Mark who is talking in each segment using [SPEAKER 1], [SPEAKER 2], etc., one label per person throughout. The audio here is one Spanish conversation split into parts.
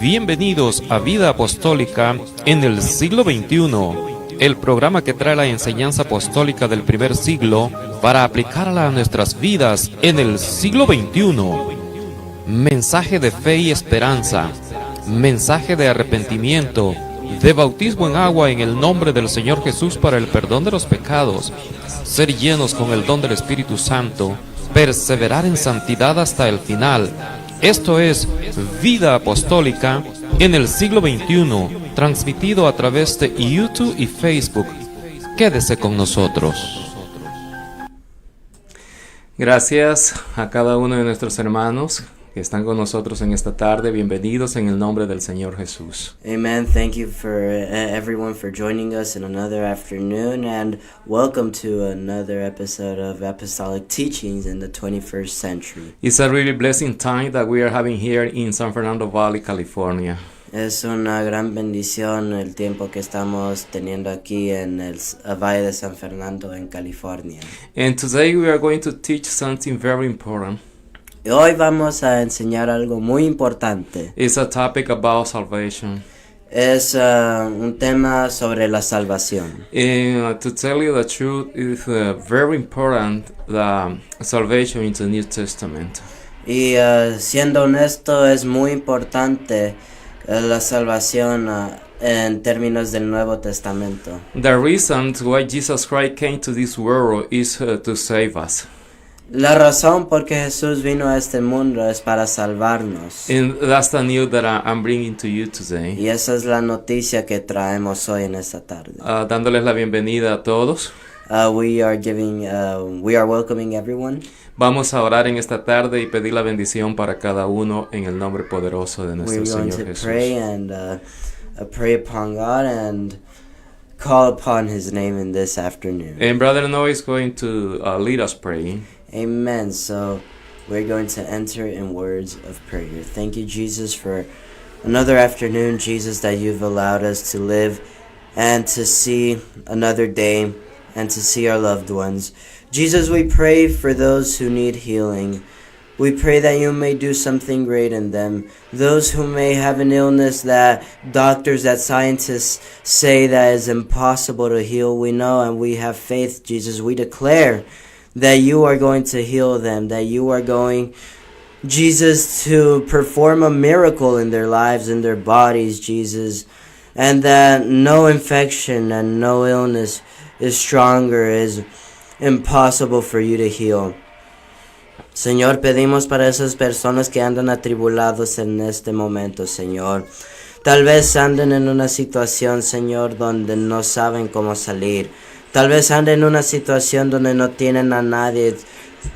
[SPEAKER 1] Bienvenidos a Vida Apostólica en el siglo XXI, el programa que trae la enseñanza apostólica del primer siglo para aplicarla a nuestras vidas en el siglo XXI. Mensaje de fe y esperanza, mensaje de arrepentimiento, de bautismo en agua en el nombre del Señor Jesús para el perdón de los pecados, ser llenos con el don del Espíritu Santo, perseverar en santidad hasta el final. Esto es Vida Apostólica en el siglo XXI, transmitido a través de YouTube y Facebook. Quédese con nosotros. Gracias a cada uno de nuestros hermanos que están con nosotros en esta tarde. Bienvenidos en el nombre del Señor Jesús.
[SPEAKER 2] Amen. Thank you for everyone for joining us in another afternoon, and welcome to another episode of Apostolic Teachings in the 21st Century.
[SPEAKER 1] It's a really blessing time that we are having here in San Fernando Valley, California.
[SPEAKER 2] Es una gran bendición el tiempo que estamos teniendo aquí en el Valle de San Fernando en California.
[SPEAKER 1] And today we are going to teach something very important.
[SPEAKER 2] Y hoy vamos a enseñar algo muy importante.
[SPEAKER 1] It's a topic about salvation.
[SPEAKER 2] Es un tema sobre la salvación.
[SPEAKER 1] And to tell you the truth, it's very important the salvation in the New Testament.
[SPEAKER 2] Y siendo honesto, es muy importante la salvación en términos del Nuevo Testamento.
[SPEAKER 1] The reason why Jesus Christ came to this world is to save us.
[SPEAKER 2] La razón por que Jesús vino a este mundo es para salvarnos.
[SPEAKER 1] And that's the news that I'm bringing to you today.
[SPEAKER 2] Y esa es la noticia que traemos hoy en esta tarde.
[SPEAKER 1] Dándoles la bienvenida a todos.
[SPEAKER 2] We are welcoming everyone.
[SPEAKER 1] Vamos a orar en esta tarde y pedir la bendición para cada uno en el nombre poderoso de nuestro
[SPEAKER 2] We're going
[SPEAKER 1] Señor
[SPEAKER 2] to
[SPEAKER 1] Jesús.
[SPEAKER 2] pray and pray upon God and call upon His name in this afternoon.
[SPEAKER 1] And Brother Noah is going to lead us praying.
[SPEAKER 2] Amen. So we're going to enter in words of prayer. Thank you, Jesus, for another afternoon, Jesus, that you've allowed us to live and to see another day and to see our loved ones. Jesus, we pray for those who need healing. We pray that you may do something great in them. Those who may have an illness that doctors, that scientists say that is impossible to heal, we know and we have faith, Jesus. We declare that you are going to heal them, that you are going, Jesus, to perform a miracle in their lives, in their bodies, Jesus, and that no infection and no illness is stronger, is impossible for you to heal. Señor, pedimos para esas personas que andan atribulados en este momento, Señor. Tal vez anden en una situación, Señor, donde no saben cómo salir. Tal vez anden en una situación donde no tienen a nadie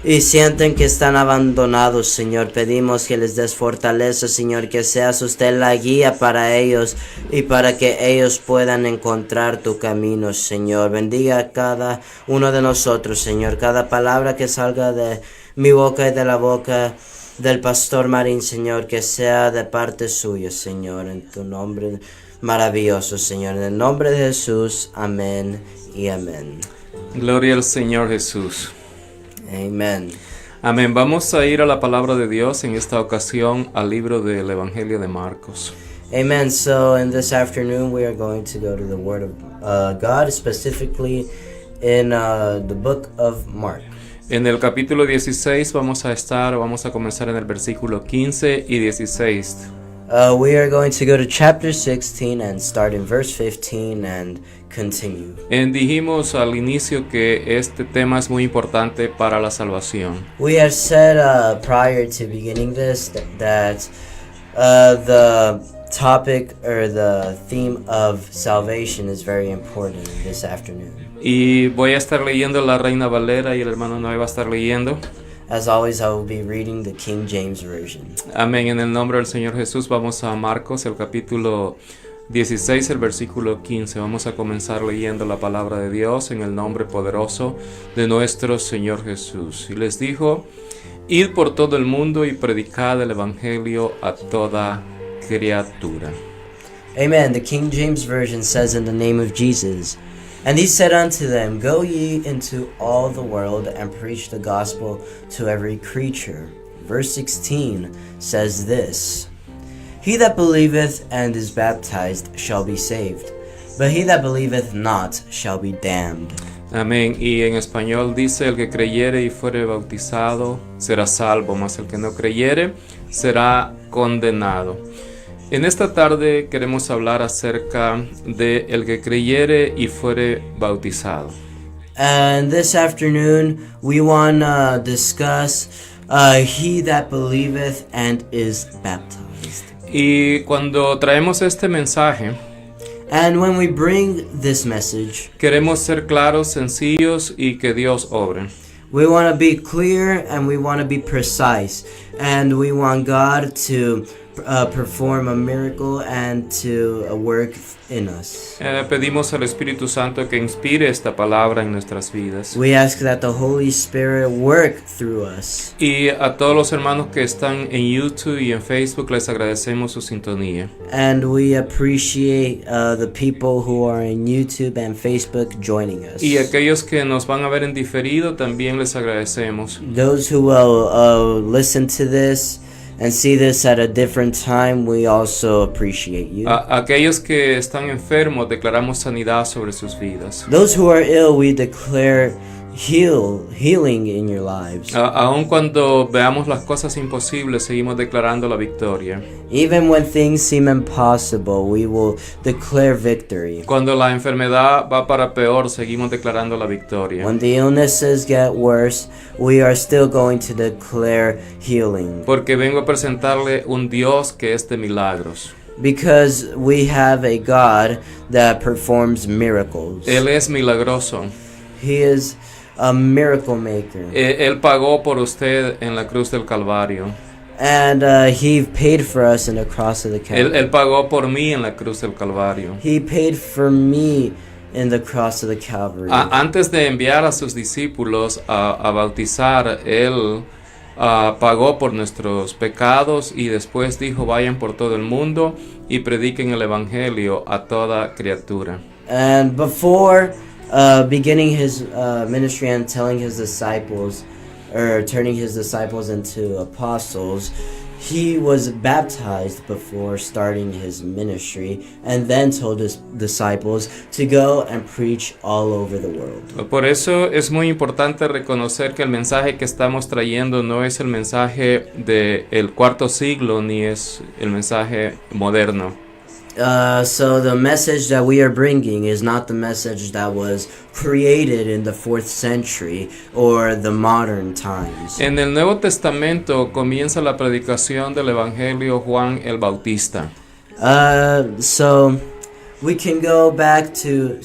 [SPEAKER 2] y sienten que están abandonados, Señor. Pedimos que les des fortaleza, Señor, que seas usted la guía para ellos y para que ellos puedan encontrar tu camino, Señor. Bendiga a cada uno de nosotros, Señor. Cada palabra que salga de mi boca y de la boca del Pastor Marín, Señor, que sea de parte suya, Señor, en tu nombre maravilloso, Señor. En el nombre de Jesús, amén y amén.
[SPEAKER 1] Gloria al Señor Jesús.
[SPEAKER 2] Amen.
[SPEAKER 1] Amén. Vamos a ir a la palabra de Dios en esta ocasión al libro del Evangelio de Marcos.
[SPEAKER 2] Amen. So in this afternoon we are going to go to the Word of God, specifically in the book of Mark.
[SPEAKER 1] En el capítulo 16 vamos a comenzar en el versículo 15 y 16.
[SPEAKER 2] We are going to go to chapter 16 and start in verse 15 and continue.
[SPEAKER 1] Dijimos al inicio que este tema es muy importante para la salvación.
[SPEAKER 2] We have said prior to beginning this that the topic or the theme of salvation is very important this afternoon.
[SPEAKER 1] Y voy a estar leyendo la Reina Valera y el hermano Noé va a estar leyendo.
[SPEAKER 2] As always, I will be reading the King James Version.
[SPEAKER 1] Amén. En el nombre del Señor Jesús vamos a Marcos, el capítulo 16, el versículo 15. Vamos a comenzar leyendo la palabra de Dios en el nombre poderoso de nuestro Señor Jesús. Y les dijo: id por todo el mundo y predicad el evangelio a toda criatura.
[SPEAKER 2] Amen. The King James Version says, in the name of Jesus. And he said unto them, go ye into all the world and preach the gospel to every creature. Verse 16 says this: He that believeth and is baptized shall be saved, but he that believeth not shall be damned.
[SPEAKER 3] Amén. Y en español dice: el que creyere y fuere bautizado será salvo, mas el que no creyere será condenado. En esta tarde queremos hablar acerca de el que creyere y fuere bautizado.
[SPEAKER 2] And this afternoon we want to discuss he that believeth and is baptized.
[SPEAKER 3] Y cuando traemos este mensaje,
[SPEAKER 2] And when we bring this message,
[SPEAKER 3] queremos ser claros, sencillos y que Dios obre.
[SPEAKER 2] we want to be clear and we want to be precise. And we want God to perform a miracle and to work in us.
[SPEAKER 3] Pedimos al Espíritu Santo que inspire esta palabra en nuestras vidas.
[SPEAKER 2] We ask that the Holy Spirit work through us.
[SPEAKER 3] Y a todos los hermanos que están en YouTube y en Facebook les agradecemos su sintonía.
[SPEAKER 2] And we appreciate the people who are in YouTube and Facebook joining us.
[SPEAKER 3] Y aquellos que nos van a ver en diferido también les agradecemos.
[SPEAKER 2] Those who will listen to this and see this at a different time, we also appreciate you.
[SPEAKER 3] Aquellos que están enfermos declaramos sanidad sobre sus vidas.
[SPEAKER 2] Those who are ill, we declare healing in your lives.
[SPEAKER 3] Aun cuando veamos las cosas imposibles, seguimos declarando la victoria.
[SPEAKER 2] Even when things seem impossible, we will declare victory.
[SPEAKER 3] Cuando la enfermedad va para peor, seguimos declarando la victoria.
[SPEAKER 2] When the illnesses get worse, we are still going to declare healing.
[SPEAKER 3] Porque vengo a presentarle un Dios que es de milagros.
[SPEAKER 2] Because we have a God that performs miracles.
[SPEAKER 3] Él es milagroso.
[SPEAKER 2] He is a miracle maker.
[SPEAKER 3] Él pagó por usted en la cruz del Calvario.
[SPEAKER 2] And he paid for us in the cross of the Calvary.
[SPEAKER 3] Él pagó por mí en la cruz del Calvario.
[SPEAKER 2] He paid for me in the cross of the Calvary.
[SPEAKER 3] Antes de enviar a sus discípulos a bautizar, Él pagó por nuestros pecados y después dijo: vayan por todo el mundo y prediquen el Evangelio a toda criatura.
[SPEAKER 2] And before beginning his ministry and telling his disciples, or turning his disciples into apostles, he was baptized before starting his ministry, and then told his disciples to go and preach all over the world.
[SPEAKER 3] Por eso es muy importante reconocer que el mensaje que estamos trayendo no es el mensaje del cuarto siglo ni es el mensaje moderno.
[SPEAKER 2] So the message that we are bringing is not the message that was created in the 4th century or the modern times.
[SPEAKER 3] En el Nuevo Testamento comienza la predicación del Evangelio Juan el Bautista.
[SPEAKER 2] So we can go back to,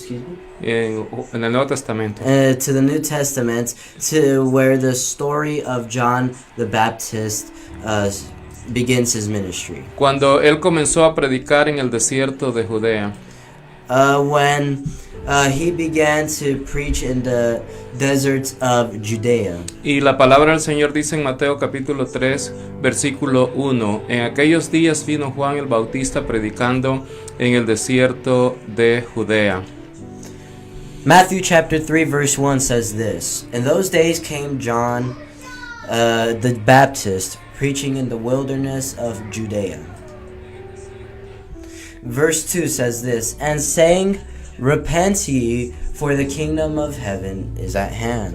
[SPEAKER 3] En el Nuevo Testamento.
[SPEAKER 2] to the New Testament, to where the story of John the Baptist begins his ministry.
[SPEAKER 3] Cuando él comenzó a predicar en el desierto de Judea.
[SPEAKER 2] When he began to preach in the deserts of Judea.
[SPEAKER 3] Y la palabra del Señor dice en Mateo capítulo 3, versículo 1: en aquellos días vino Juan el Bautista predicando en el desierto de Judea.
[SPEAKER 2] Matthew chapter 3 verse 1 says this: In those days came John the Baptist, preaching in the wilderness of Judea. Verse 2 says this: and saying, repent ye, for the kingdom of heaven is at hand.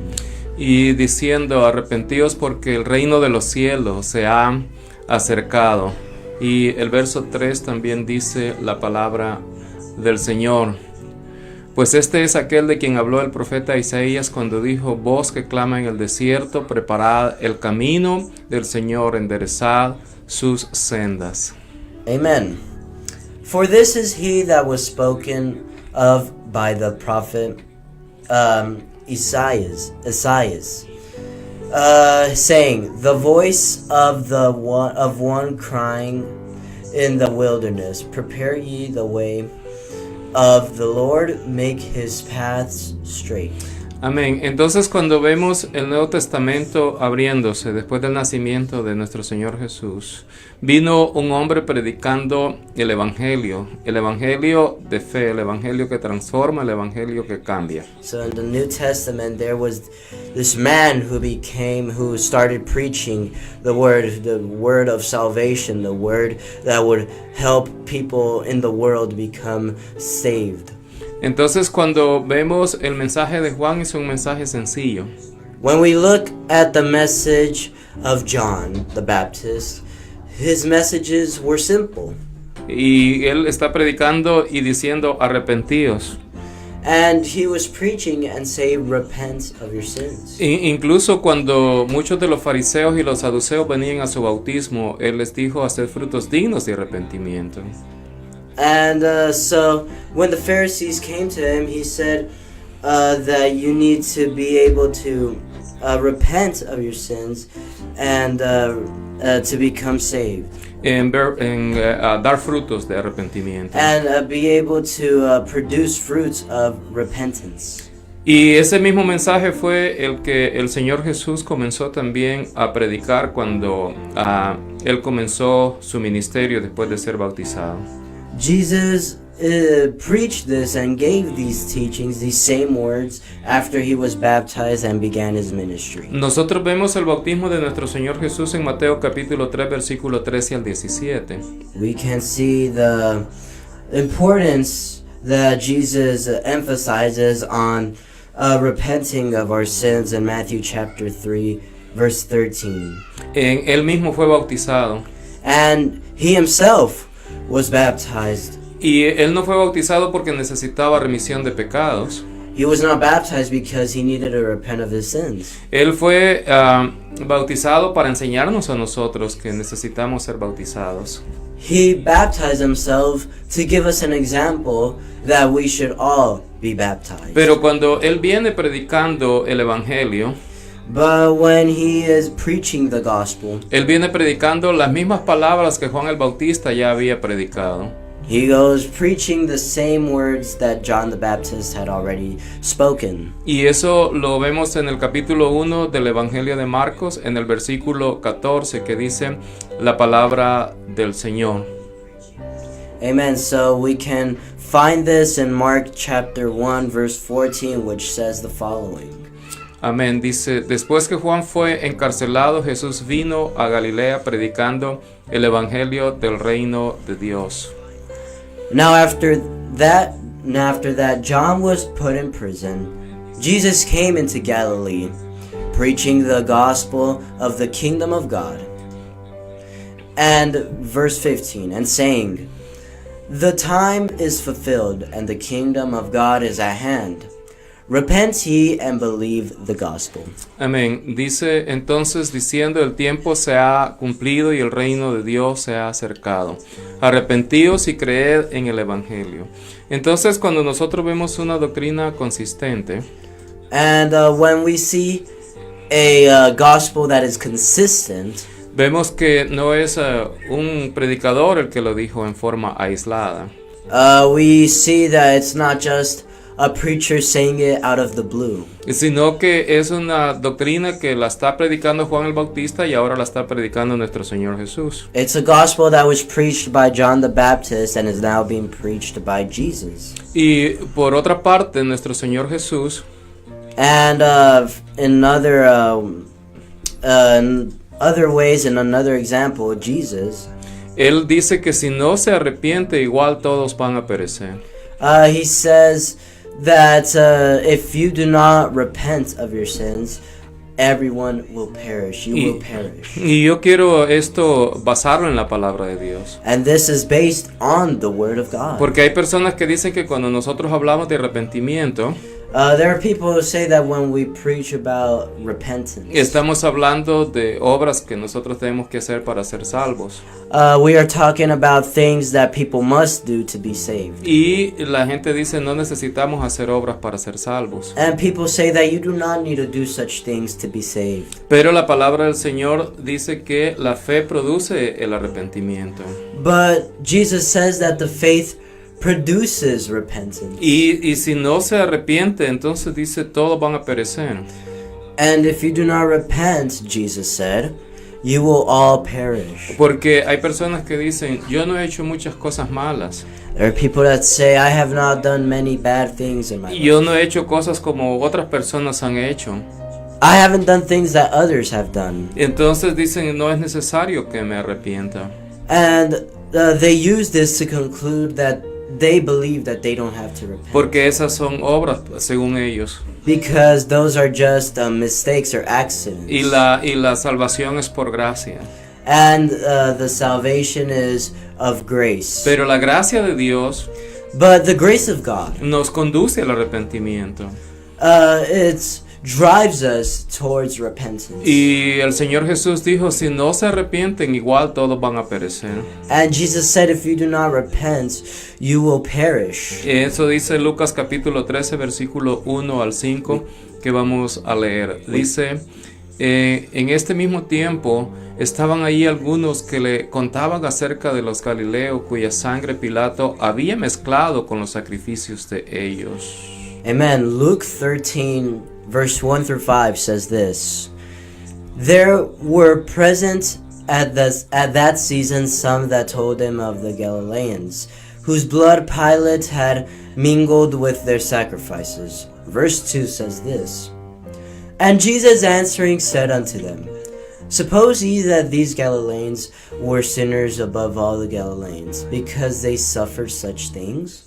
[SPEAKER 3] Y diciendo: arrepentíos porque el reino de los cielos se ha acercado. Y el verso 3 también dice la palabra del Señor: pues este es aquel de quien habló el profeta Isaías cuando dijo: voz que clama en el desierto, preparad el camino del Señor, enderezad sus sendas.
[SPEAKER 2] Amen. For this is he that was spoken of by the prophet Isaiah, saying, the voice of one crying in the wilderness, prepare ye the way of the Lord, make his paths straight.
[SPEAKER 3] Amén. Entonces cuando vemos el Nuevo Testamento abriéndose después del nacimiento de nuestro Señor Jesús, vino un hombre predicando el Evangelio de fe, el Evangelio que transforma, el Evangelio que cambia.
[SPEAKER 2] So in the New Testament, there was this man who started preaching the word of salvation, the word that would help people in the world become saved.
[SPEAKER 3] Entonces cuando vemos el mensaje de Juan es un mensaje sencillo.
[SPEAKER 2] When we look at the message of John the Baptist, his messages were simple.
[SPEAKER 3] Y él está predicando y diciendo arrepentíos.
[SPEAKER 2] And he was preaching and saying, repent of your sins.
[SPEAKER 3] Incluso cuando muchos de los fariseos y los saduceos venían a su bautismo, él les dijo hacer frutos dignos de arrepentimiento.
[SPEAKER 2] And so when the Pharisees came to him, he said that you need to be able to repent of your sins and to become saved.
[SPEAKER 3] Dar frutos de arrepentimiento.
[SPEAKER 2] And be able to produce fruits of repentance.
[SPEAKER 3] Y ese mismo mensaje fue el que el Señor Jesús comenzó también a predicar cuando él comenzó su ministerio después de ser bautizado.
[SPEAKER 2] Jesus preached this and gave these teachings, these same words, after he was baptized and began his ministry.
[SPEAKER 3] Nosotros vemos el bautismo de nuestro Señor Jesús en Mateo capítulo 3, versículo 13 al 17.
[SPEAKER 2] We can see the importance that Jesus emphasizes on repenting of our sins in Matthew chapter 3, verse 13.
[SPEAKER 3] Él mismo fue bautizado.
[SPEAKER 2] And he himself was baptized.
[SPEAKER 3] Y él no fue bautizado porque necesitaba remisión de pecados.
[SPEAKER 2] He was not baptized because he needed to repent of his sins.
[SPEAKER 3] Él fue bautizado para enseñarnos a nosotros que necesitamos ser bautizados.
[SPEAKER 2] He baptized himself to give us an example that we should all be baptized.
[SPEAKER 3] Pero cuando él viene predicando el evangelio,
[SPEAKER 2] But when he is preaching the gospel,
[SPEAKER 3] él viene predicando las mismas palabras que Juan el Bautista ya había predicado.
[SPEAKER 2] he goes preaching the same words that John the Baptist had already spoken.
[SPEAKER 3] Y eso lo vemos en el capítulo 1 del Evangelio de Marcos, en el versículo 14, que dice la palabra del Señor.
[SPEAKER 2] Amen. So we can find this in Mark chapter 1 verse 14, which says the following.
[SPEAKER 3] Amén. Dice, después que Juan fue encarcelado, Jesús vino a Galilea predicando el Evangelio del reino de Dios.
[SPEAKER 2] Now after that, John was put in prison. Jesus came into Galilee, preaching the gospel of the kingdom of God. And verse 15, and saying, the time is fulfilled, and the kingdom of God is at hand. Repent ye and believe the gospel.
[SPEAKER 3] Amén. Dice entonces diciendo, el tiempo se ha cumplido y el reino de Dios se ha acercado. Arrepentíos y creed en el evangelio. Entonces cuando nosotros vemos una doctrina consistente,
[SPEAKER 2] And when we see a gospel that is consistent,
[SPEAKER 3] vemos que no es un predicador el que lo dijo en forma aislada.
[SPEAKER 2] we see that it's not just a preacher saying it out of the blue.
[SPEAKER 3] Sino que es una doctrina que la está predicando Juan el Bautista y ahora la está predicando nuestro Señor Jesús.
[SPEAKER 2] It's a gospel that was preached by John the Baptist and is now being preached by Jesus.
[SPEAKER 3] Y por otra parte, nuestro Señor Jesús,
[SPEAKER 2] And in other ways, in another example, Jesus,
[SPEAKER 3] Él dice que si no se arrepiente, igual todos van a perecer.
[SPEAKER 2] he says that if you do not repent of your sins, everyone will perish. You will perish.
[SPEAKER 3] Y yo quiero esto basarlo en la palabra de Dios.
[SPEAKER 2] And this is based on the Word of God.
[SPEAKER 3] Porque hay personas que dicen que cuando nosotros hablamos de arrepentimiento,
[SPEAKER 2] There are people who say that when we preach about repentance,
[SPEAKER 3] estamos hablando de obras que nosotros tenemos que hacer para ser salvos.
[SPEAKER 2] we are talking about things that people must do to be saved.
[SPEAKER 3] Y la gente dice no necesitamos hacer obras para ser salvos.
[SPEAKER 2] And people say that you do not need to do such things to be saved.
[SPEAKER 3] Pero la palabra del Señor dice que la fe produce el arrepentimiento.
[SPEAKER 2] But Jesus says that the faith produces repentance.
[SPEAKER 3] Y si no se arrepiente, entonces dice, todos van a perecer.
[SPEAKER 2] And if you do not repent, Jesus said, you will all perish.
[SPEAKER 3] Porque hay personas que dicen, yo no he hecho muchas cosas malas.
[SPEAKER 2] There are people that say, I have not done many bad things in my life.
[SPEAKER 3] Yo no he hecho cosas como otras personas han hecho.
[SPEAKER 2] I haven't done things that others have done.
[SPEAKER 3] Entonces dicen, no es necesario que me arrepienta.
[SPEAKER 2] And they use this to conclude that they believe that they don't have to repent.
[SPEAKER 3] Porque esas son obras, según ellos.
[SPEAKER 2] Because those are just mistakes or accidents.
[SPEAKER 3] Y la salvación es por gracia.
[SPEAKER 2] And the salvation is of grace.
[SPEAKER 3] Pero la gracia de Dios
[SPEAKER 2] But the grace of God,
[SPEAKER 3] nos conduce al arrepentimiento.
[SPEAKER 2] it drives us towards repentance.
[SPEAKER 3] Y el Señor Jesús dijo, si no se arrepienten, igual todos van a perecer.
[SPEAKER 2] And Jesus said, if you do not repent, you will perish.
[SPEAKER 3] Eso dice Lucas capítulo 13, versículo 1 al 5, que vamos a leer. Dice, en este mismo tiempo estaban ahí algunos que le contaban acerca de los Galileos, cuya sangre Pilato había mezclado con los sacrificios de ellos.
[SPEAKER 2] Amen. Luke 13, verse 1 through 5 says this. There were present at that season some that told him of the Galileans, whose blood Pilate had mingled with their sacrifices. Verse 2 says this. And Jesus answering said unto them, Suppose ye that these Galileans were sinners above all the Galileans, because they suffered such things?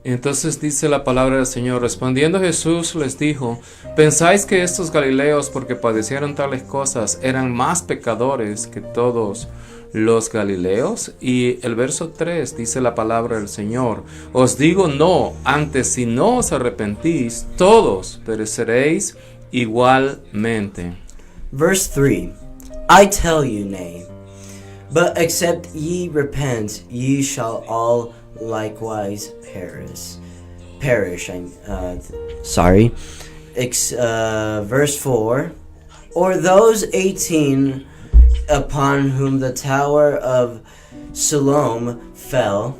[SPEAKER 3] Entonces dice la palabra del Señor, respondiendo Jesús les dijo, ¿pensáis que estos Galileos, porque padecieron tales cosas, eran más pecadores que todos los Galileos? Y el verso 3 dice la palabra del Señor, os digo no, antes si no os arrepentís, todos pereceréis igualmente.
[SPEAKER 2] Verse 3, I tell you, nay, but except ye repent, ye shall all likewise perish. Verse 4, or those 18 upon whom the tower of Siloam fell,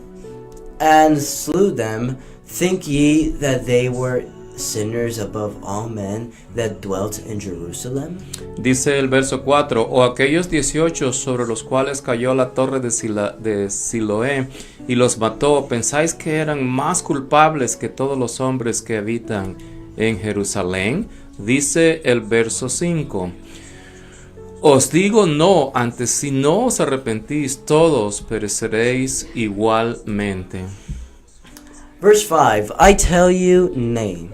[SPEAKER 2] and slew them, think ye that they were sinners above all men that dwelt in Jerusalem?
[SPEAKER 3] Dice el verso 4, o aquellos 18 sobre los cuales cayó la torre de Siloé y los mató, ¿pensáis que eran más culpables que todos los hombres que habitan en Jerusalén? Dice el verso 5, os digo no, antes si no os arrepentís, todos pereceréis igualmente.
[SPEAKER 2] Verse 5, I tell you, nay,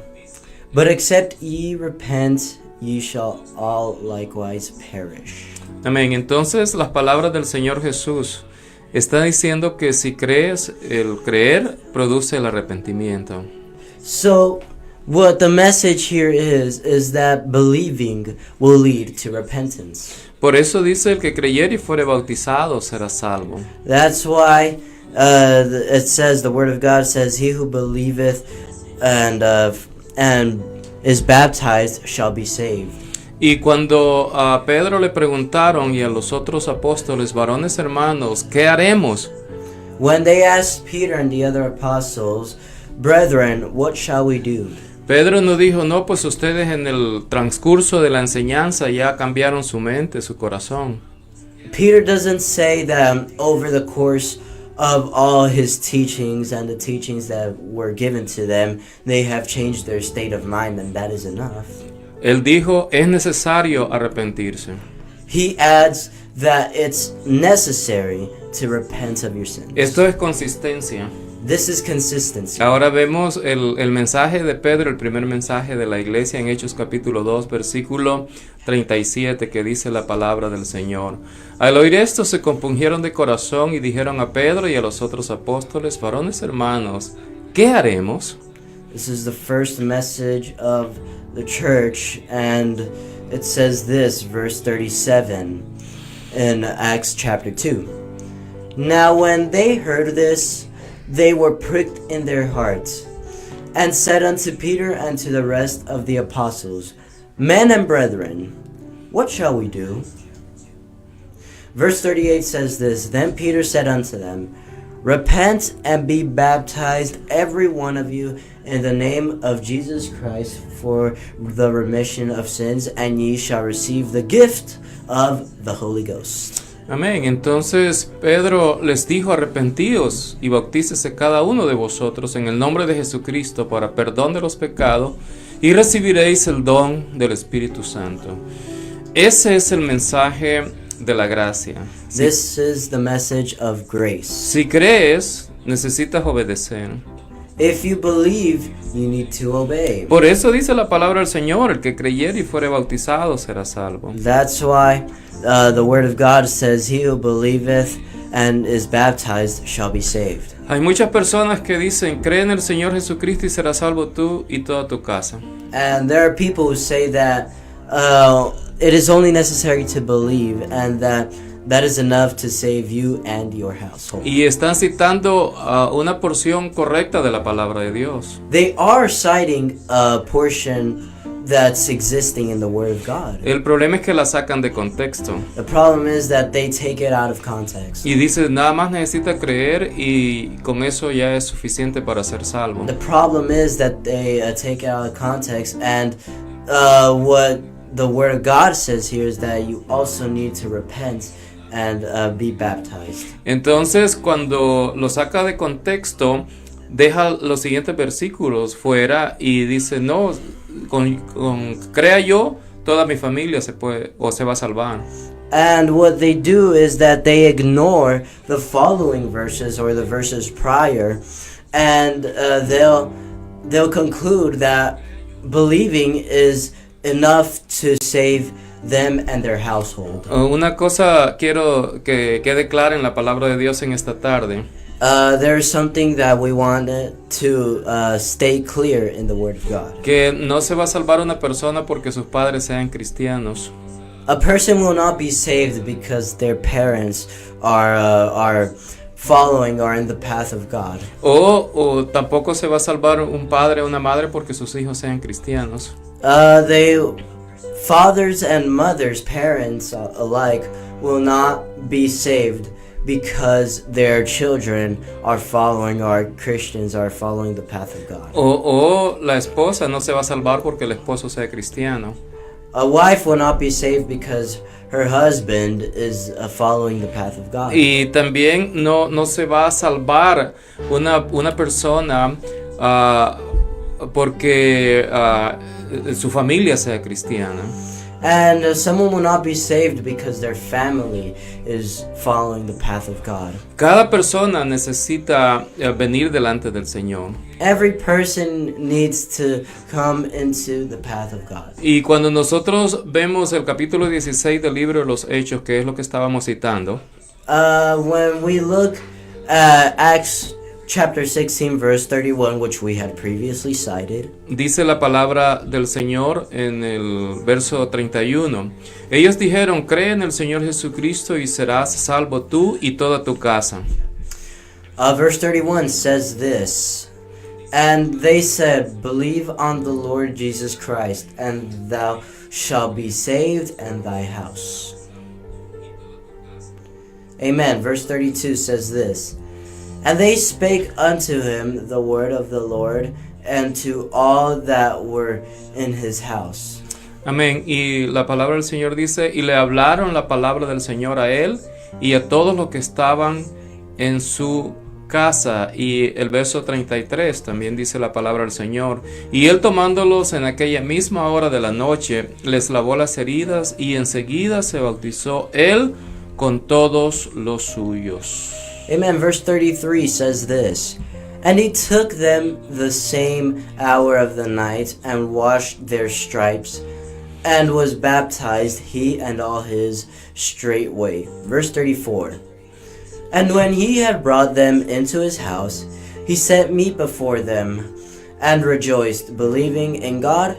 [SPEAKER 2] but except ye repent, ye shall all likewise perish.
[SPEAKER 3] Amén. Entonces las palabras del Señor Jesús está diciendo que si crees, el creer produce el arrepentimiento.
[SPEAKER 2] So, what the message here is that believing will lead to repentance.
[SPEAKER 3] Por eso dice el que creyere y fuere bautizado será salvo.
[SPEAKER 2] That's why it says, the word of God says, he who believeth and is baptized shall be saved.
[SPEAKER 3] Y cuando a Pedro le preguntaron y a los otros apóstoles, varones hermanos, ¿qué haremos?
[SPEAKER 2] When they asked Peter and the other apostles, brethren, what shall we do?
[SPEAKER 3] Pedro no dijo, no, pues ustedes en el transcurso de la enseñanza ya cambiaron su mente, su corazón.
[SPEAKER 2] Peter doesn't say that over the course of all his teachings and the teachings that were given to them, they have changed their state of mind, and that is enough.
[SPEAKER 3] Él dijo, es necesario arrepentirse.
[SPEAKER 2] He adds that it's necessary to repent of your sins.
[SPEAKER 3] Esto es consistencia.
[SPEAKER 2] This is consistency.
[SPEAKER 3] Ahora vemos el mensaje de Pedro, el primer mensaje de la iglesia en Hechos capítulo 2, versículo 37, que dice la palabra del Señor. Al oír esto se compungieron de corazón y dijeron a Pedro y a los otros apóstoles, varones hermanos, ¿qué haremos?
[SPEAKER 2] This is the first message of the church, and it says this, verse 37 in Acts chapter 2. Now when they heard this, they were pricked in their hearts, and said unto Peter and to the rest of the apostles, Men and brethren, what shall we do? Verse 38 says this, Then Peter said unto them, Repent and be baptized, every one of you, in the name of Jesus Christ for the remission of sins, and ye shall receive the gift of the Holy Ghost.
[SPEAKER 3] Amén. Entonces Pedro les dijo: arrepentíos y bautícese cada uno de vosotros en el nombre de Jesucristo para perdón de los pecados, y recibiréis el don del Espíritu Santo. Ese es el mensaje de la gracia.
[SPEAKER 2] This is the message of grace.
[SPEAKER 3] Si crees, necesitas obedecer.
[SPEAKER 2] If you believe, you need to obey.
[SPEAKER 3] Por eso dice la palabra del Señor: el que creyere y fuere bautizado será salvo.
[SPEAKER 2] That's why the word of God says, he who believeth and is baptized shall be saved.
[SPEAKER 3] Hay muchas personas que dicen: cree en el Señor Jesucristo y serás salvo tú y toda tu casa.
[SPEAKER 2] And there are people who say that it is only necessary to believe, and that is enough to save you and your household.
[SPEAKER 3] Y están citando una porción correcta de la palabra de Dios.
[SPEAKER 2] They are citing a portion that's existing in the Word of God.
[SPEAKER 3] El problema es que la sacan de contexto.
[SPEAKER 2] The problem is that they take it out of context.
[SPEAKER 3] Y dice: nada más necesita creer y con eso ya es suficiente para ser salvo.
[SPEAKER 2] The problem is that they take it out of context, and what the Word of God says here is that you also need to repent and be baptized.
[SPEAKER 3] Entonces, cuando lo saca de contexto, deja los siguientes versículos fuera y dice: no, crea yo, toda mi familia se puede o se va a salvar.
[SPEAKER 2] And what they do is that they ignore the following verses or the verses prior, and they'll conclude that believing is enough to save them and their household.
[SPEAKER 3] Una cosa quiero que quede clara en la palabra de Dios en esta tarde.
[SPEAKER 2] There's something that we want to stay clear in the Word of God.
[SPEAKER 3] Que no se va a salvar una persona porque sus padres sean cristianos.
[SPEAKER 2] A person will not be saved because their parents are following or in the path of God.
[SPEAKER 3] O tampoco se va a salvar un padre o una madre porque sus hijos sean cristianos.
[SPEAKER 2] Fathers and mothers, parents alike, will not be saved because their children are following, or Christians are following the path of God.
[SPEAKER 3] O la esposa no se va a salvar porque el esposo sea cristiano.
[SPEAKER 2] A wife will not be saved because her husband is following the path of God.
[SPEAKER 3] Y también no se va a salvar una persona porque su familia sea cristiana.
[SPEAKER 2] And someone will not be saved because their family is following the path of God.
[SPEAKER 3] Cada persona necesita venir delante del Señor.
[SPEAKER 2] Every person needs to come into the path of God.
[SPEAKER 3] Y cuando nosotros vemos el capítulo 16 del libro de los Hechos, que es lo que estábamos citando,
[SPEAKER 2] When we look at Acts chapter 16 verse 31, which we had previously cited,
[SPEAKER 3] dice la palabra del Señor en el verso 31. Ellos dijeron: cree en el Señor Jesucristo y serás salvo tú y toda tu casa.
[SPEAKER 2] Verse 31 says this: And they said, believe on the Lord Jesus Christ, and thou shalt be saved and thy house. Amen. Verse 32 says this: And they spake unto him the word of the Lord, and to all that were in his house.
[SPEAKER 3] Amén. Y la palabra del Señor dice: y le hablaron la palabra del Señor a él y a todos los que estaban en su casa. Y el verso 33 también dice la palabra del Señor: y él, tomándolos en aquella misma hora de la noche, les lavó las heridas, y enseguida se bautizó él con todos los suyos.
[SPEAKER 2] Amen. Verse 33 says this: And he took them the same hour of the night, and washed their stripes, and was baptized, he and all his straightway. Verse 34: And when he had brought them into his house, he set meat before them, and rejoiced, believing in God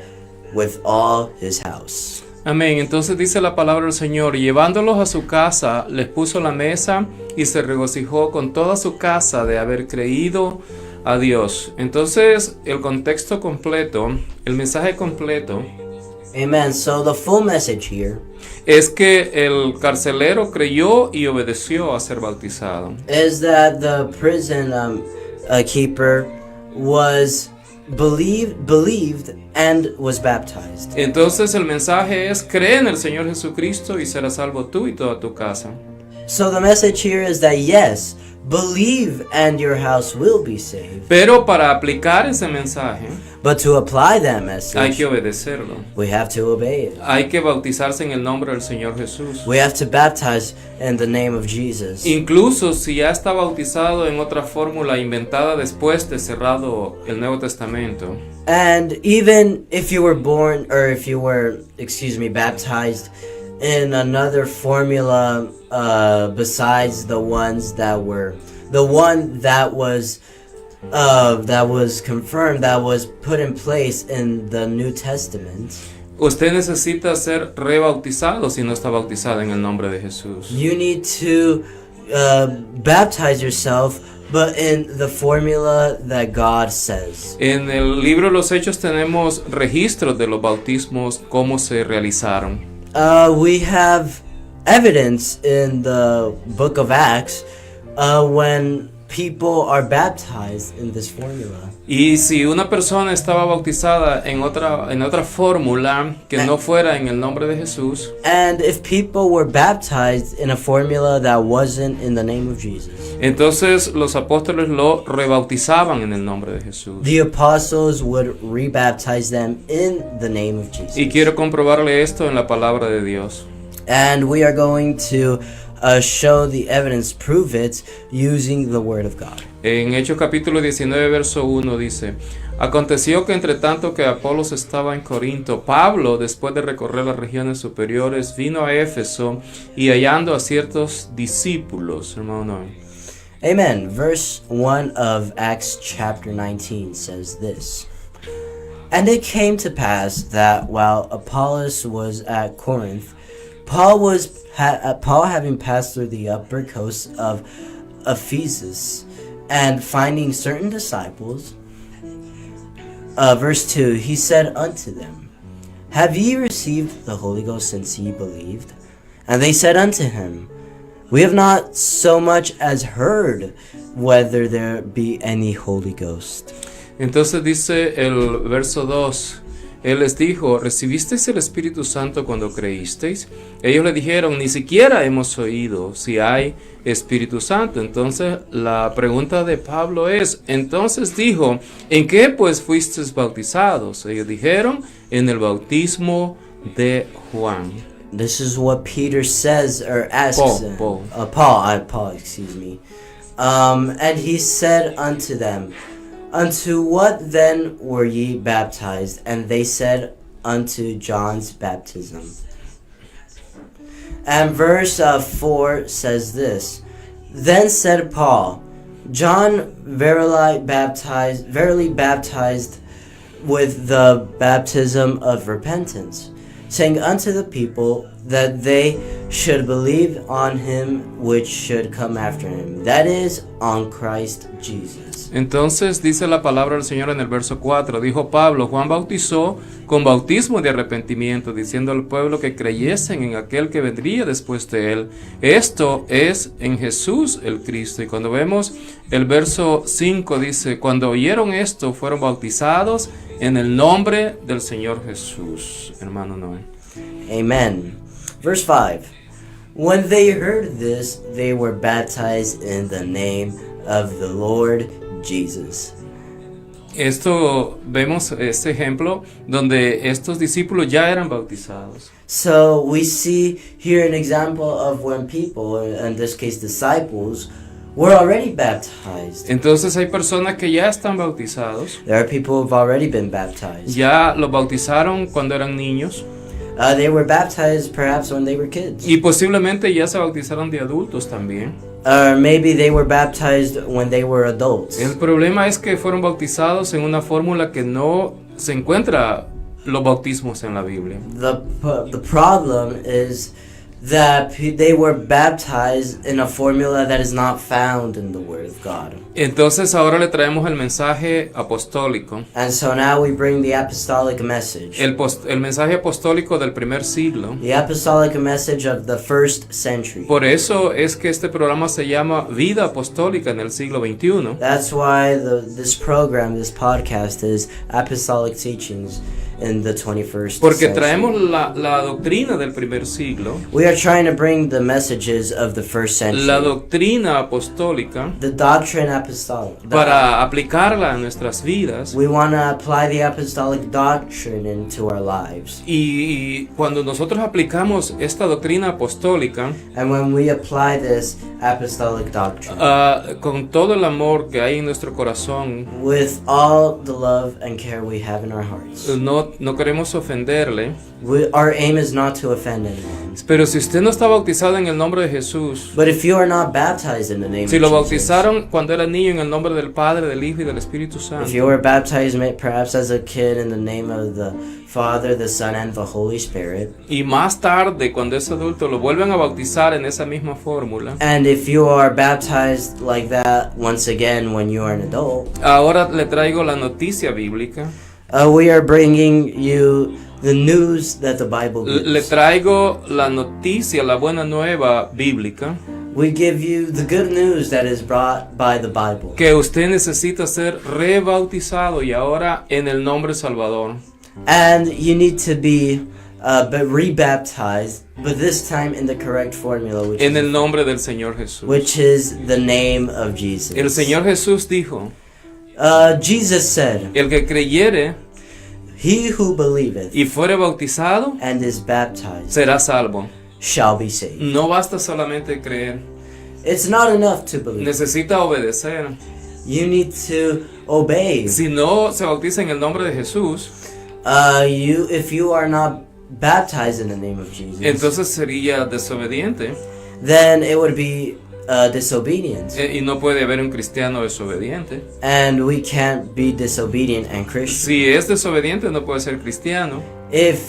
[SPEAKER 2] with all his house.
[SPEAKER 3] Amén. Entonces dice la palabra del Señor: y llevándolos a su casa, les puso la mesa, y se regocijó con toda su casa de haber creído a Dios. Entonces el contexto completo, el mensaje completo,
[SPEAKER 2] Amen. So the full message here
[SPEAKER 3] es que el carcelero creyó y obedeció a ser bautizado.
[SPEAKER 2] is that the prison keeper was believed and was baptized.
[SPEAKER 3] Entonces el mensaje es: cree en el Señor Jesucristo y serás salvo tú y toda tu casa.
[SPEAKER 2] So the message here is that yes, believe and your house will be saved.
[SPEAKER 3] Pero para aplicar ese mensaje
[SPEAKER 2] But to apply that
[SPEAKER 3] hay
[SPEAKER 2] message,
[SPEAKER 3] que obedecerlo.
[SPEAKER 2] we have to obey it.
[SPEAKER 3] Hay que bautizarse en el nombre del Señor Jesús.
[SPEAKER 2] We have to baptize in the name of Jesus.
[SPEAKER 3] Incluso si ya está bautizado en otra fórmula inventada después de cerrado el Nuevo Testamento.
[SPEAKER 2] And even if you were born, or if you were, baptized in another formula besides the one that was confirmed, that was put in place in the New Testament.
[SPEAKER 3] Usted necesita ser rebautizado si no está bautizado en el nombre de Jesús.
[SPEAKER 2] You need to baptize yourself, but in the formula that God says.
[SPEAKER 3] En el libro de los Hechos tenemos registros de los bautismos, cómo se realizaron.
[SPEAKER 2] We have evidence in the book of Acts when people are baptized in this formula.
[SPEAKER 3] Y si una persona estaba bautizada en otra fórmula que no fuera en el nombre de Jesús,
[SPEAKER 2] And if people were baptized in a formula that wasn't in the name of Jesus,
[SPEAKER 3] entonces los apóstoles lo rebautizaban en el nombre de Jesús.
[SPEAKER 2] the apostles would rebaptize them in the name of Jesus.
[SPEAKER 3] Y quiero comprobarle esto en la palabra de Dios.
[SPEAKER 2] And we are going to show the evidence, prove it, using the word of God.
[SPEAKER 3] En Hechos capítulo 19, verso 1 dice: Aconteció que entre tanto que Apolos estaba en Corinto, Pablo, después de recorrer las regiones superiores, vino a Éfeso y hallando a ciertos discípulos, hermano.
[SPEAKER 2] Amen. Verse 1 of Acts chapter 19 says this. And it came to pass that while Apollos was at Corinth, Paul having passed through the upper coast of Ephesus, and finding certain disciples, verse 2, he said unto them, Have ye received the Holy Ghost since ye believed? And they said unto him, We have not so much as heard whether there be any Holy Ghost.
[SPEAKER 3] Entonces dice el verso 2, Él les dijo: ¿Recibisteis el Espíritu Santo cuando creísteis? Ellos le dijeron: Ni siquiera hemos oído si hay Espíritu Santo. Entonces la pregunta de Pablo es: entonces dijo, ¿en qué pues fuisteis bautizados? Ellos dijeron: en el bautismo de Juan.
[SPEAKER 2] This is what Peter says or asks
[SPEAKER 3] Paul.
[SPEAKER 2] Paul, excuse me. And he said unto them, Unto what then were ye baptized? And they said, Unto John's baptism. And verse 4 says this. Then said Paul, John verily baptized with the baptism of repentance, saying unto the people that they should believe on him which should come after him, that is, on Christ Jesus.
[SPEAKER 3] Entonces dice la palabra del Señor en el verso 4, dijo Pablo: Juan bautizó con bautismo de arrepentimiento, diciendo al pueblo que creyesen en aquel que vendría después de él. Esto es en Jesús el Cristo. Y cuando vemos el verso 5 dice: cuando oyeron esto, fueron bautizados en el nombre del Señor Jesús. Hermano Noé.
[SPEAKER 2] Amen. Verse 5. When they heard this, they were baptized in the name of the Lord Jesus.
[SPEAKER 3] Esto vemos este ejemplo donde estos discípulos ya eran bautizados.
[SPEAKER 2] So we see here an example of when people, in this case disciples, were already baptized.
[SPEAKER 3] Entonces hay personas que ya están bautizados.
[SPEAKER 2] There are people who have already been baptized.
[SPEAKER 3] Ya los bautizaron cuando eran niños.
[SPEAKER 2] They were baptized perhaps when they were kids.
[SPEAKER 3] Y posiblemente ya se bautizaron de adultos también.
[SPEAKER 2] Or maybe they were baptized when they were adults.
[SPEAKER 3] El problema es que fueron bautizados en una fórmula que no se encuentra los bautismos en la Biblia.
[SPEAKER 2] The problem is that they were baptized in a formula that is not found in the Word of God.
[SPEAKER 3] Entonces ahora le traemos el mensaje apostólico,
[SPEAKER 2] And so now we bring the apostolic message.
[SPEAKER 3] el mensaje apostólico del primer siglo.
[SPEAKER 2] The apostolic message of the first century.
[SPEAKER 3] Por eso es que este programa se llama Vida Apostólica en el siglo XXI.
[SPEAKER 2] That's why this program, this podcast, is Apostolic Teachings in the 21st
[SPEAKER 3] Porque
[SPEAKER 2] century.
[SPEAKER 3] traemos la doctrina del primer siglo,
[SPEAKER 2] We are trying to bring the messages of the first century.
[SPEAKER 3] la doctrina apostólica,
[SPEAKER 2] The doctrine apostolic.
[SPEAKER 3] para aplicarla a nuestras vidas.
[SPEAKER 2] We want to apply the apostolic doctrine into our lives.
[SPEAKER 3] Y cuando nosotros aplicamos esta doctrina apostólica,
[SPEAKER 2] And when we apply this apostolic doctrine
[SPEAKER 3] con todo el amor que hay en nuestro corazón,
[SPEAKER 2] with all the love and care we have in our hearts,
[SPEAKER 3] no queremos ofenderle,
[SPEAKER 2] our aim is not to offend anyone.
[SPEAKER 3] pero si usted no está bautizado en el nombre de Jesús,
[SPEAKER 2] But if you are not baptized in the name
[SPEAKER 3] si
[SPEAKER 2] of
[SPEAKER 3] lo
[SPEAKER 2] Jesus,
[SPEAKER 3] bautizaron cuando era niño en el nombre del Padre, del Hijo y del Espíritu
[SPEAKER 2] if
[SPEAKER 3] Santo,
[SPEAKER 2] you were baptized perhaps as a kid in the name of the Father, the Son, and the Holy Spirit,
[SPEAKER 3] y más tarde cuando es adulto lo vuelven a bautizar en esa misma fórmula,
[SPEAKER 2] and if you are baptized like that once again when you are an adult,
[SPEAKER 3] ahora le traigo la noticia bíblica,
[SPEAKER 2] we are bringing you the news that the Bible gives.
[SPEAKER 3] le traigo la noticia, la buena nueva bíblica,
[SPEAKER 2] We give you the good news that is brought by the Bible.
[SPEAKER 3] que usted necesita ser rebautizado y ahora en el nombre Salvador.
[SPEAKER 2] And you need to be rebaptized, but this time in the correct formula,
[SPEAKER 3] En el nombre del Señor Jesús.
[SPEAKER 2] which is the name of Jesus.
[SPEAKER 3] El Señor Jesús dijo,
[SPEAKER 2] Jesus said,
[SPEAKER 3] el que creyere
[SPEAKER 2] "He who believeth
[SPEAKER 3] y fuere bautizado
[SPEAKER 2] and is baptized
[SPEAKER 3] será salvo.
[SPEAKER 2] shall be saved."
[SPEAKER 3] No basta solamente creer,
[SPEAKER 2] It's not enough to believe.
[SPEAKER 3] necesita obedecer.
[SPEAKER 2] You need to obey.
[SPEAKER 3] Si no se bautiza en el nombre de Jesús,
[SPEAKER 2] If you are not baptized in the name of Jesus,
[SPEAKER 3] entonces sería desobediente
[SPEAKER 2] then it would be disobedience.
[SPEAKER 3] y no puede haber un cristiano desobediente.
[SPEAKER 2] And we can't be disobedient and Christian.
[SPEAKER 3] Si es desobediente no puede ser cristiano.
[SPEAKER 2] If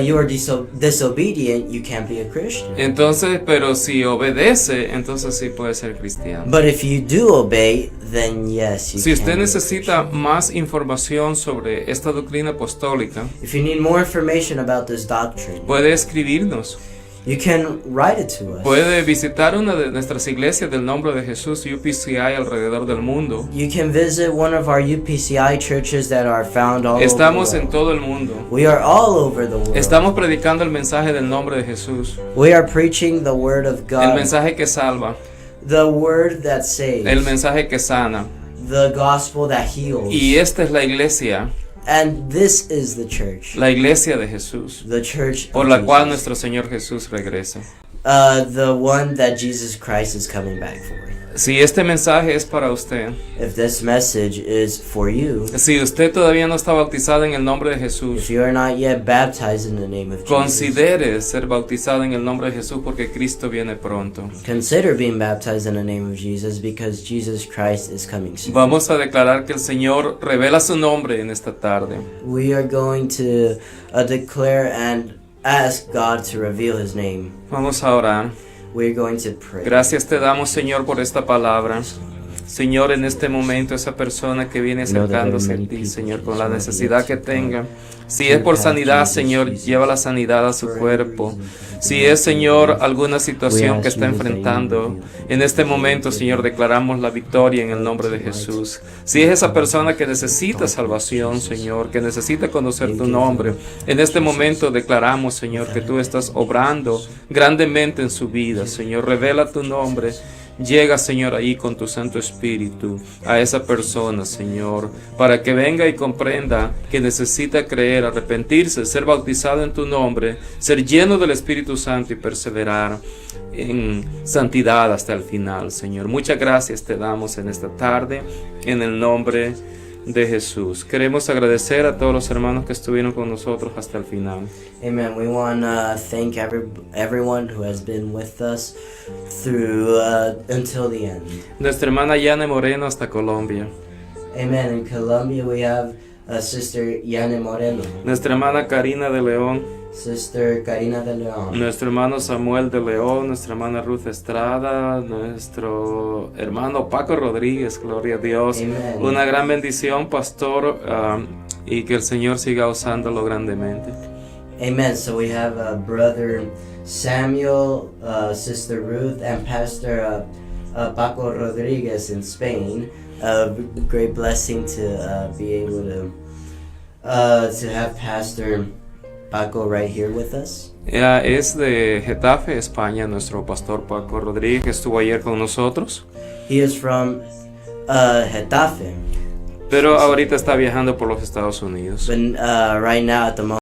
[SPEAKER 2] you are disobedient, you can't be a Christian.
[SPEAKER 3] Entonces, pero si obedece, entonces sí puede ser cristiano.
[SPEAKER 2] But if you do obey, then yes, you
[SPEAKER 3] Si
[SPEAKER 2] can
[SPEAKER 3] usted
[SPEAKER 2] be a
[SPEAKER 3] necesita
[SPEAKER 2] Christian.
[SPEAKER 3] más información sobre esta doctrina apostólica,
[SPEAKER 2] If you need more information about this doctrine,
[SPEAKER 3] puede escribirnos.
[SPEAKER 2] you can write it to us.
[SPEAKER 3] Puede visitar una de nuestras iglesias del nombre de Jesús, UPCI, alrededor del mundo.
[SPEAKER 2] You can visit one of our UPCI churches that are found all
[SPEAKER 3] Estamos
[SPEAKER 2] over the
[SPEAKER 3] en
[SPEAKER 2] world.
[SPEAKER 3] todo el mundo.
[SPEAKER 2] We are all over the world.
[SPEAKER 3] Estamos predicando el mensaje del nombre de Jesús.
[SPEAKER 2] We are preaching the word of
[SPEAKER 3] El
[SPEAKER 2] God,
[SPEAKER 3] mensaje que salva.
[SPEAKER 2] the word that saves,
[SPEAKER 3] El mensaje que sana.
[SPEAKER 2] the gospel that heals.
[SPEAKER 3] Y esta es la iglesia,
[SPEAKER 2] And this is the church,
[SPEAKER 3] la iglesia de Jesús,
[SPEAKER 2] the church
[SPEAKER 3] por
[SPEAKER 2] of
[SPEAKER 3] la cual
[SPEAKER 2] Jesus.
[SPEAKER 3] nuestro Señor Jesús regresa.
[SPEAKER 2] The one that Jesus Christ is coming back for.
[SPEAKER 3] Si este mensaje es para usted,
[SPEAKER 2] If this message is for you,
[SPEAKER 3] si usted todavía no está bautizado en el nombre de
[SPEAKER 2] if
[SPEAKER 3] Jesús,
[SPEAKER 2] you are not yet baptized in the name of Jesus,
[SPEAKER 3] considere ser bautizado en el nombre de Jesús porque Cristo viene pronto.
[SPEAKER 2] consider being baptized in the name of Jesus because Jesus Christ is coming soon.
[SPEAKER 3] Vamos a declarar que el Señor revela su nombre en esta tarde.
[SPEAKER 2] We are going to declare and ask God to reveal His name.
[SPEAKER 3] Vamos a orar.
[SPEAKER 2] We're going to pray.
[SPEAKER 3] Gracias te damos, Señor, por esta palabra. Señor, en este momento esa persona que viene acercándose a ti, Señor, con la necesidad que tenga. Si es por sanidad, Señor, lleva la sanidad a su cuerpo. Si es, Señor, alguna situación que está enfrentando, en este momento, Señor, declaramos la victoria en el nombre de Jesús. Si es esa persona que necesita salvación, Señor, que necesita conocer tu nombre, en este momento declaramos, Señor, que tú estás obrando grandemente en su vida. Señor, revela tu nombre. Llega, Señor, ahí con tu Santo Espíritu a esa persona, Señor, para que venga y comprenda que necesita creer, arrepentirse, ser bautizado en tu nombre, ser lleno del Espíritu Santo y perseverar en santidad hasta el final, Señor. Muchas gracias te damos en esta tarde, en el nombre de Jesús. Queremos agradecer a todos los hermanos que estuvieron con nosotros hasta el final.
[SPEAKER 2] Amen. We want to thank everyone who has been with us through until the end.
[SPEAKER 3] Nuestra hermana Yane Moreno hasta Colombia.
[SPEAKER 2] Amen. In Colombia, we have Sister Yane Moreno.
[SPEAKER 3] Nuestra hermana Karina de León.
[SPEAKER 2] Sister Karina de León,
[SPEAKER 3] nuestro hermano Samuel de León, nuestra hermana Ruth Estrada, nuestro hermano Paco Rodríguez, gloria a Dios.
[SPEAKER 2] Amen.
[SPEAKER 3] Una gran bendición, pastor, y que el Señor siga usándolo grandemente.
[SPEAKER 2] Amen. So we have Brother Samuel, Sister Ruth, and Pastor Paco Rodriguez in Spain. Great blessing to be able to have Pastor Paco right here with us.
[SPEAKER 3] Es de Getafe, España, nuestro pastor Paco Rodríguez, que estuvo ayer con nosotros,
[SPEAKER 2] He is from Getafe,
[SPEAKER 3] pero ahorita está viajando por los Estados Unidos.
[SPEAKER 2] but right now at the moment